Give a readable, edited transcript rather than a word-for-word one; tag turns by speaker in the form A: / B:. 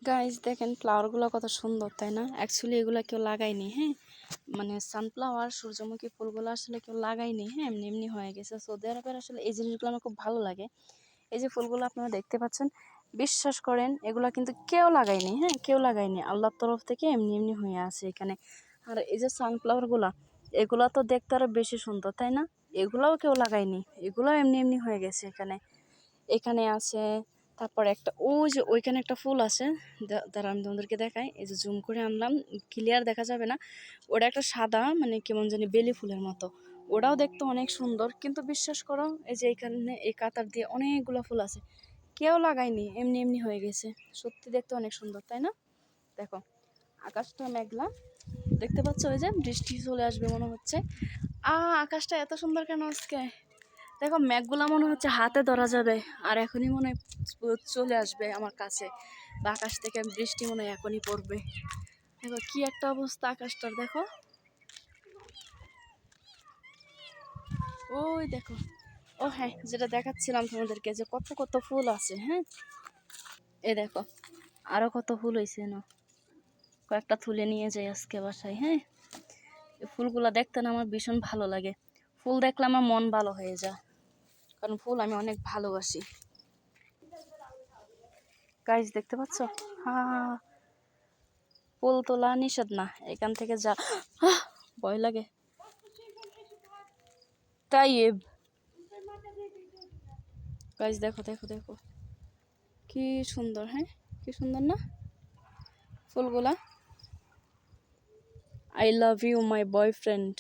A: Guys দেখেন ফ্লাওয়ারগুলো কত সুন্দর, তাই না? অ্যাকচুয়ালি এগুলো কেউ লাগায়নি, হ্যাঁ। মানে সানফ্লাওয়ার, সূর্যমুখী ফুলগুলো আসলে কেউ লাগায়নি, হ্যাঁ, এমনি এমনি হয়ে গেছে। সৌদি আরবের আসলে এই জিনিসগুলো আমার খুব ভালো লাগে। এই যে ফুলগুলো আপনারা দেখতে পাচ্ছেন, বিশ্বাস করেন এগুলো কিন্তু কেউ লাগায়নি, হ্যাঁ, কেউ লাগায়নি। আল্লাহর তরফ থেকে এমনি এমনি হয়ে আছে এখানে। আর এই যে সানফ্লাওয়ারগুলো, এগুলো তো দেখতে আরো বেশি সুন্দর, তাই না? এগুলাও কেউ লাগায়নি, এগুলোও এমনি এমনি হয়ে গেছে এখানে। এখানে আছে, তারপর একটা ওই যে ওইখানে একটা ফুল আছে, দাঁড়া আমি তোমাদেরকে দেখাই। এই যে জুম করে আনলাম, ক্লিয়ার দেখা যাবে না। ওটা একটা সাদা, মানে কেমন জানি বেলি ফুলের মতো। ওটাও দেখতে অনেক সুন্দর, কিন্তু বিশ্বাস করো এই যে এখানে এই কাতার দিয়ে অনেকগুলো ফুল আছে, কেউ লাগায়নি, এমনি এমনি হয়ে গেছে। সত্যি দেখতে অনেক সুন্দর, তাই না? দেখো আকাশটা মেঘলা, দেখতে পাচ্ছ? ওই যে বৃষ্টি চলে আসবে মনে হচ্ছে। আকাশটা এত সুন্দর কেন আজকে! দেখো মেঘগুলা মনে হচ্ছে হাতে ধরা যাবে, আর এখনই মনে হয় চলে আসবে আমার কাছে, বা আকাশ থেকে বৃষ্টি মনে হয় এখনই পড়বে। দেখো কি একটা অবস্থা আকাশটার, দেখো ওই দেখো। ও হ্যাঁ, যেটা দেখাচ্ছিলাম তোমাদেরকে, যে কত কত ফুল আছে, হ্যাঁ। এ দেখো আরো কত ফুল হয়েছে না, কয়েকটা তুলে নিয়ে যাই আজকে বাসায়, হ্যাঁ। এই ফুলগুলা দেখতে না আমার ভীষণ ভালো লাগে। ফুল দেখলে আমার মন ভালো হয়ে যায়, কারণ ফুল আমি অনেক ভালোবাসি। গাইস দেখতে পাচ্ছ? হ্যাঁ, ফুল তোলা নিষেধ না, এখান থেকে যা ভয় লাগে। তাই গাইস দেখো দেখো দেখো কি সুন্দর, হ্যাঁ, কি সুন্দর না ফুলগুলা। I love you my boyfriend.